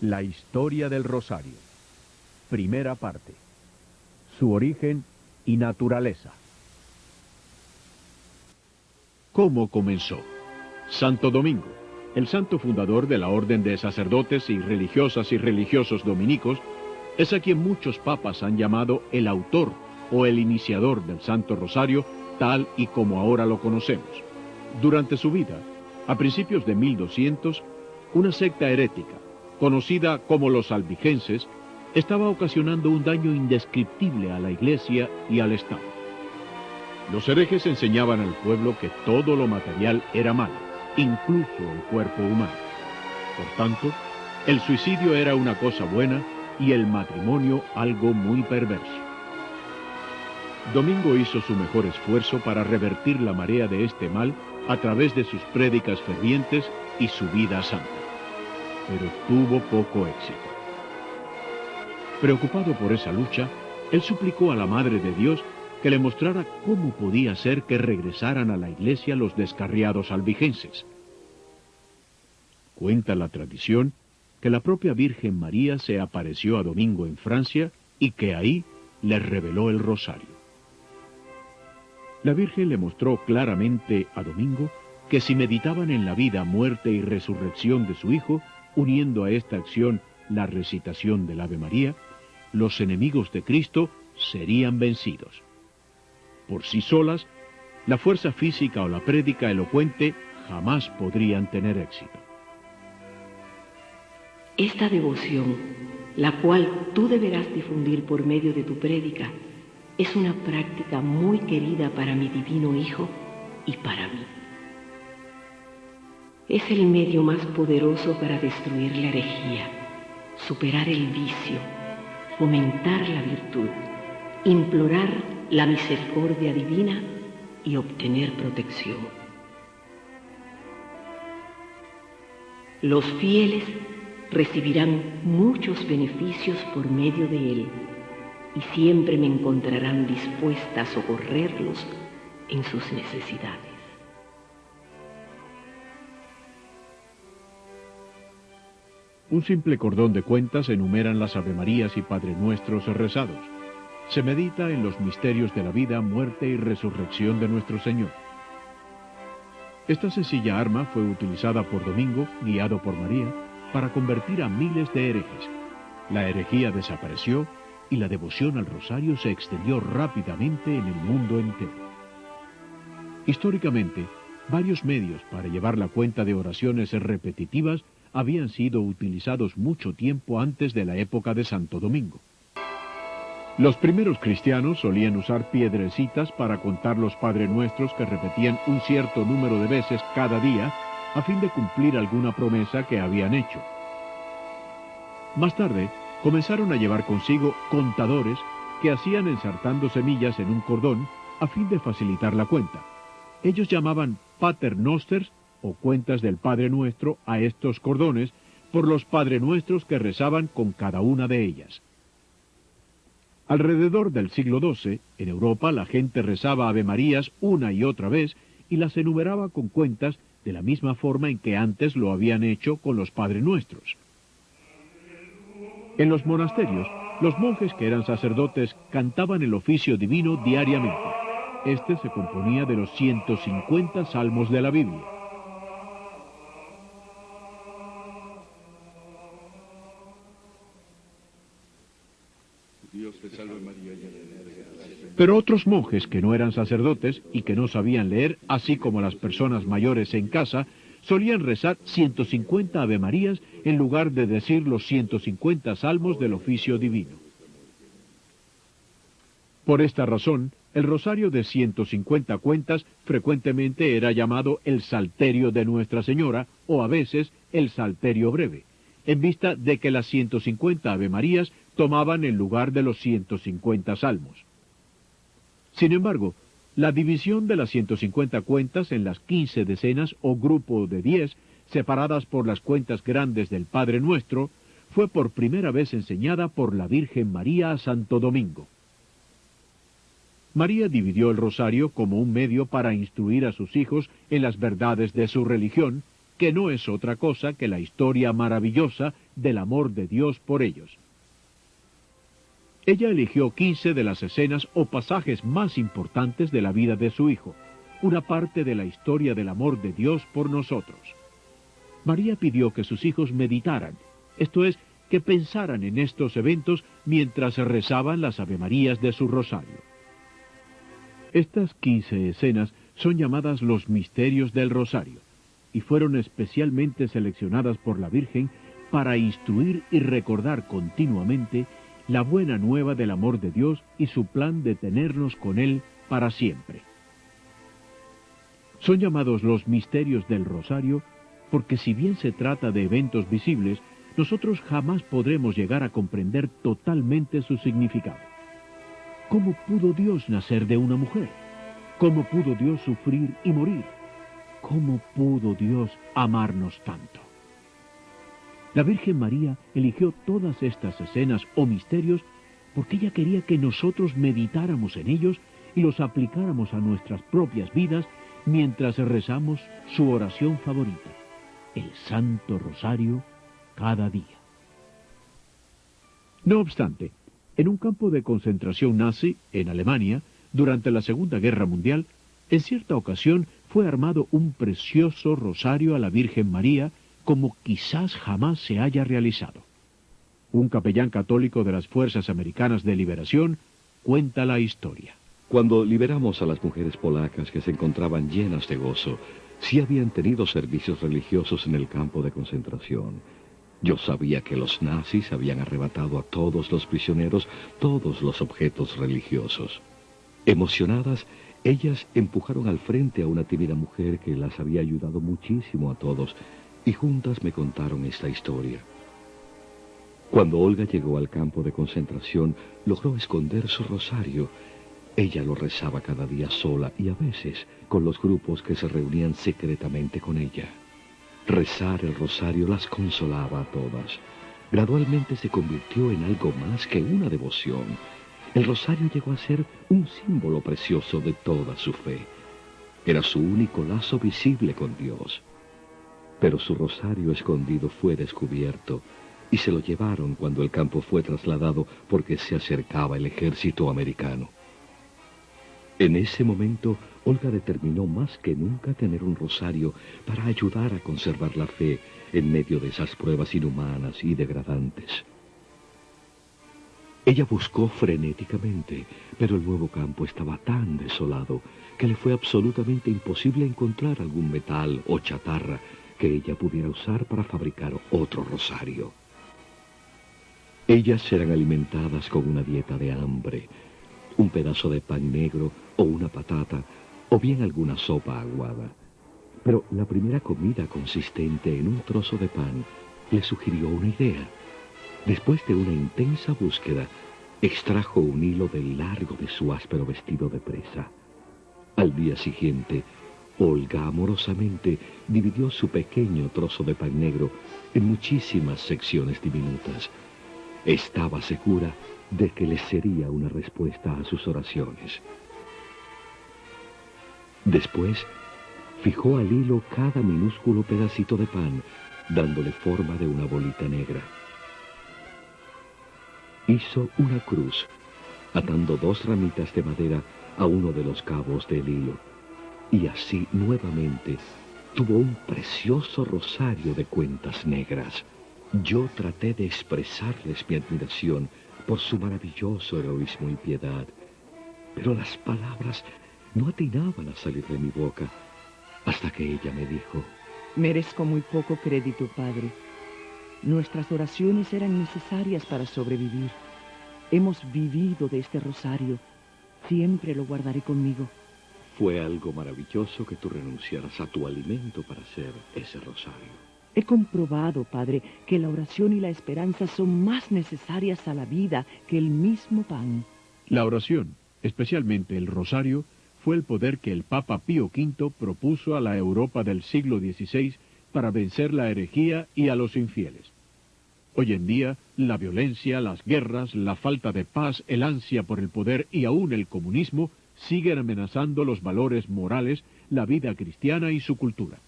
La historia del rosario. Primera parte. Su origen y naturaleza. ¿Cómo comenzó? Santo Domingo, el santo fundador de la orden de sacerdotes y religiosas y religiosos dominicos, es a quien muchos papas han llamado el autor o el iniciador del Santo Rosario, tal y como ahora lo conocemos. Durante su vida, a principios de 1200, una secta herética, conocida como los albigenses, estaba ocasionando un daño indescriptible a la Iglesia y al Estado. Los herejes enseñaban al pueblo que todo lo material era malo, incluso el cuerpo humano. Por tanto, el suicidio era una cosa buena y el matrimonio algo muy perverso. Domingo hizo su mejor esfuerzo para revertir la marea de este mal a través de sus prédicas fervientes y su vida santa. Pero tuvo poco éxito. Preocupado por esa lucha, él suplicó a la Madre de Dios que le mostrara cómo podía ser que regresaran a la iglesia los descarriados albigenses. Cuenta la tradición que la propia Virgen María se apareció a Domingo en Francia y que ahí le reveló el rosario. La Virgen le mostró claramente a Domingo que si meditaban en la vida, muerte y resurrección de su Hijo, uniendo a esta acción la recitación del Ave María, los enemigos de Cristo serían vencidos. Por sí solas, la fuerza física o la prédica elocuente jamás podrían tener éxito. Esta devoción, la cual tú deberás difundir por medio de tu prédica, es una práctica muy querida para mi divino Hijo y para mí. Es el medio más poderoso para destruir la herejía, superar el vicio, fomentar la virtud, implorar la misericordia divina y obtener protección. Los fieles recibirán muchos beneficios por medio de él y siempre me encontrarán dispuesta a socorrerlos en sus necesidades. Un simple cordón de cuentas enumeran las Avemarías y Padre Nuestros rezados. Se medita en los misterios de la vida, muerte y resurrección de nuestro Señor. Esta sencilla arma fue utilizada por Domingo, guiado por María, para convertir a miles de herejes. La herejía desapareció y la devoción al rosario se extendió rápidamente en el mundo entero. Históricamente, varios medios para llevar la cuenta de oraciones repetitivas habían sido utilizados mucho tiempo antes de la época de Santo Domingo. Los primeros cristianos solían usar piedrecitas para contar los Padre Nuestros que repetían un cierto número de veces cada día a fin de cumplir alguna promesa que habían hecho. Más tarde, comenzaron a llevar consigo contadores que hacían ensartando semillas en un cordón a fin de facilitar la cuenta. Ellos llamaban paternosters o cuentas del Padre Nuestro a estos cordones por los Padre Nuestros que rezaban con cada una de ellas. Alrededor del siglo XII, en Europa la gente rezaba Ave Marías una y otra vez y las enumeraba con cuentas de la misma forma en que antes lo habían hecho con los Padre Nuestros. En los monasterios, los monjes que eran sacerdotes cantaban el oficio divino diariamente. Este se componía de los 150 salmos de la Biblia. Pero otros monjes que no eran sacerdotes y que no sabían leer, así como las personas mayores en casa, solían rezar 150 Ave Marías en lugar de decir los 150 salmos del oficio divino. Por esta razón, el rosario de 150 cuentas frecuentemente era llamado el Salterio de Nuestra Señora o a veces el Salterio Breve, en vista de que las 150 Ave Marías tomaban el lugar de los 150 salmos. Sin embargo, la división de las 150 cuentas en las 15 decenas o grupo de 10, separadas por las cuentas grandes del Padre Nuestro, fue por primera vez enseñada por la Virgen María a Santo Domingo. María dividió el rosario como un medio para instruir a sus hijos en las verdades de su religión, que no es otra cosa que la historia maravillosa del amor de Dios por ellos. Ella eligió 15 de las escenas o pasajes más importantes de la vida de su hijo, una parte de la historia del amor de Dios por nosotros. María pidió que sus hijos meditaran, esto es, que pensaran en estos eventos mientras rezaban las avemarías de su rosario. Estas 15 escenas son llamadas los misterios del rosario, y fueron especialmente seleccionadas por la Virgen para instruir y recordar continuamente la buena nueva del amor de Dios y su plan de tenernos con Él para siempre. Son llamados los misterios del rosario porque si bien se trata de eventos visibles, nosotros jamás podremos llegar a comprender totalmente su significado. ¿Cómo pudo Dios nacer de una mujer? ¿Cómo pudo Dios sufrir y morir? ¿Cómo pudo Dios amarnos tanto? La Virgen María eligió todas estas escenas o misterios porque ella quería que nosotros meditáramos en ellos y los aplicáramos a nuestras propias vidas mientras rezamos su oración favorita, el Santo Rosario, cada día. No obstante, en un campo de concentración nazi, en Alemania, durante la Segunda Guerra Mundial, en cierta ocasión fue armado un precioso rosario a la Virgen María como quizás jamás se haya realizado. Un capellán católico de las Fuerzas Americanas de Liberación cuenta la historia. Cuando liberamos a las mujeres polacas que se encontraban llenas de gozo, sí habían tenido servicios religiosos en el campo de concentración. Yo sabía que los nazis habían arrebatado a todos los prisioneros todos los objetos religiosos. Emocionadas, ellas empujaron al frente a una tímida mujer que las había ayudado muchísimo a todos, y juntas me contaron esta historia. Cuando Olga llegó al campo de concentración, logró esconder su rosario. Ella lo rezaba cada día sola y a veces con los grupos que se reunían secretamente con ella. Rezar el rosario las consolaba a todas. Gradualmente se convirtió en algo más que una devoción. El rosario llegó a ser un símbolo precioso de toda su fe. Era su único lazo visible con Dios. Pero su rosario escondido fue descubierto y se lo llevaron cuando el campo fue trasladado porque se acercaba el ejército americano. En ese momento, Olga determinó más que nunca tener un rosario para ayudar a conservar la fe en medio de esas pruebas inhumanas y degradantes. Ella buscó frenéticamente, pero el nuevo campo estaba tan desolado que le fue absolutamente imposible encontrar algún metal o chatarra que ella pudiera usar para fabricar otro rosario. Ellas eran alimentadas con una dieta de hambre, un pedazo de pan negro o una patata, o bien alguna sopa aguada. Pero la primera comida consistente en un trozo de pan le sugirió una idea. Después de una intensa búsqueda, extrajo un hilo del largo de su áspero vestido de presa. Al día siguiente, Olga amorosamente dividió su pequeño trozo de pan negro en muchísimas secciones diminutas. Estaba segura de que le sería una respuesta a sus oraciones. Después, fijó al hilo cada minúsculo pedacito de pan, dándole forma de una bolita negra. Hizo una cruz, atando 2 ramitas de madera a uno de los cabos del hilo, y así nuevamente tuvo un precioso rosario de cuentas negras. Yo traté de expresarles mi admiración por su maravilloso heroísmo y piedad, pero las palabras no atinaban a salir de mi boca, hasta que ella me dijo: merezco muy poco crédito, Padre. Nuestras oraciones eran necesarias para sobrevivir. Hemos vivido de este rosario. Siempre lo guardaré conmigo. Fue algo maravilloso que tú renunciaras a tu alimento para hacer ese rosario. He comprobado, Padre, que la oración y la esperanza son más necesarias a la vida que el mismo pan. La oración, especialmente el rosario, fue el poder que el Papa Pío V propuso a la Europa del siglo XVI para vencer la herejía y a los infieles. Hoy en día, la violencia, las guerras, la falta de paz, el ansia por el poder y aún el comunismo siguen amenazando los valores morales, la vida cristiana y su cultura.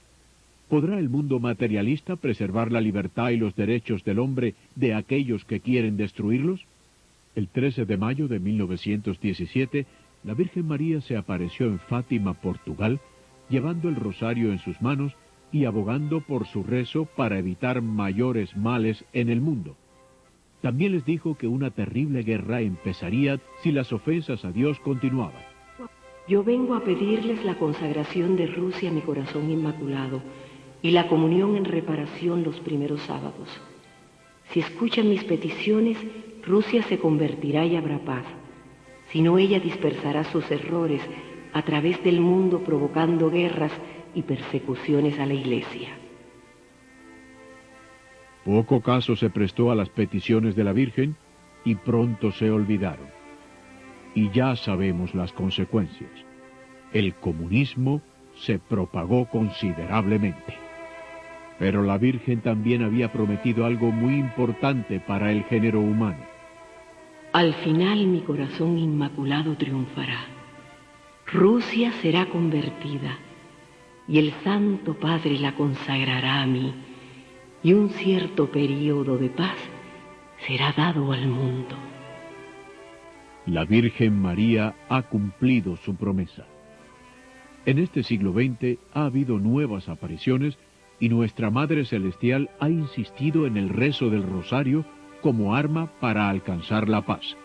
¿Podrá el mundo materialista preservar la libertad y los derechos del hombre de aquellos que quieren destruirlos? El 13 de mayo de 1917, la Virgen María se apareció en Fátima, Portugal, llevando el rosario en sus manos y abogando por su rezo para evitar mayores males en el mundo. También les dijo que una terrible guerra empezaría si las ofensas a Dios continuaban. Yo vengo a pedirles la consagración de Rusia a mi corazón inmaculado y la comunión en reparación los primeros sábados. Si escuchan mis peticiones, Rusia se convertirá y habrá paz. Si no, ella dispersará sus errores a través del mundo, provocando guerras y persecuciones a la Iglesia. Poco caso se prestó a las peticiones de la Virgen y pronto se olvidaron. Y ya sabemos las consecuencias. El comunismo se propagó considerablemente. Pero la Virgen también había prometido algo muy importante para el género humano. Al final mi corazón inmaculado triunfará. Rusia será convertida y el Santo Padre la consagrará a mí, y un cierto período de paz será dado al mundo. La Virgen María ha cumplido su promesa. En este siglo XX ha habido nuevas apariciones y nuestra Madre Celestial ha insistido en el rezo del rosario como arma para alcanzar la paz.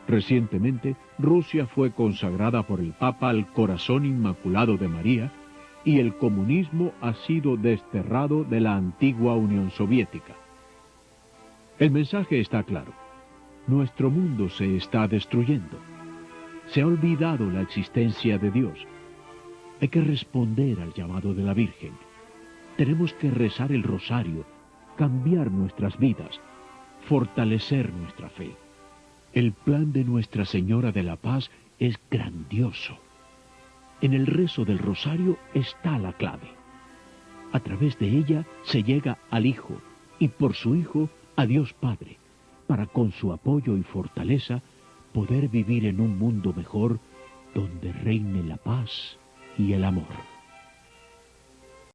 Recientemente, Rusia fue consagrada por el Papa al Corazón Inmaculado de María y el comunismo ha sido desterrado de la antigua Unión Soviética. El mensaje está claro. Nuestro mundo se está destruyendo. Se ha olvidado la existencia de Dios. Hay que responder al llamado de la Virgen. Tenemos que rezar el rosario, cambiar nuestras vidas, fortalecer nuestra fe. El plan de Nuestra Señora de la Paz es grandioso. En el rezo del rosario está la clave. A través de ella se llega al Hijo y por su Hijo a Dios Padre, para con su apoyo y fortaleza poder vivir en un mundo mejor donde reine la paz y el amor.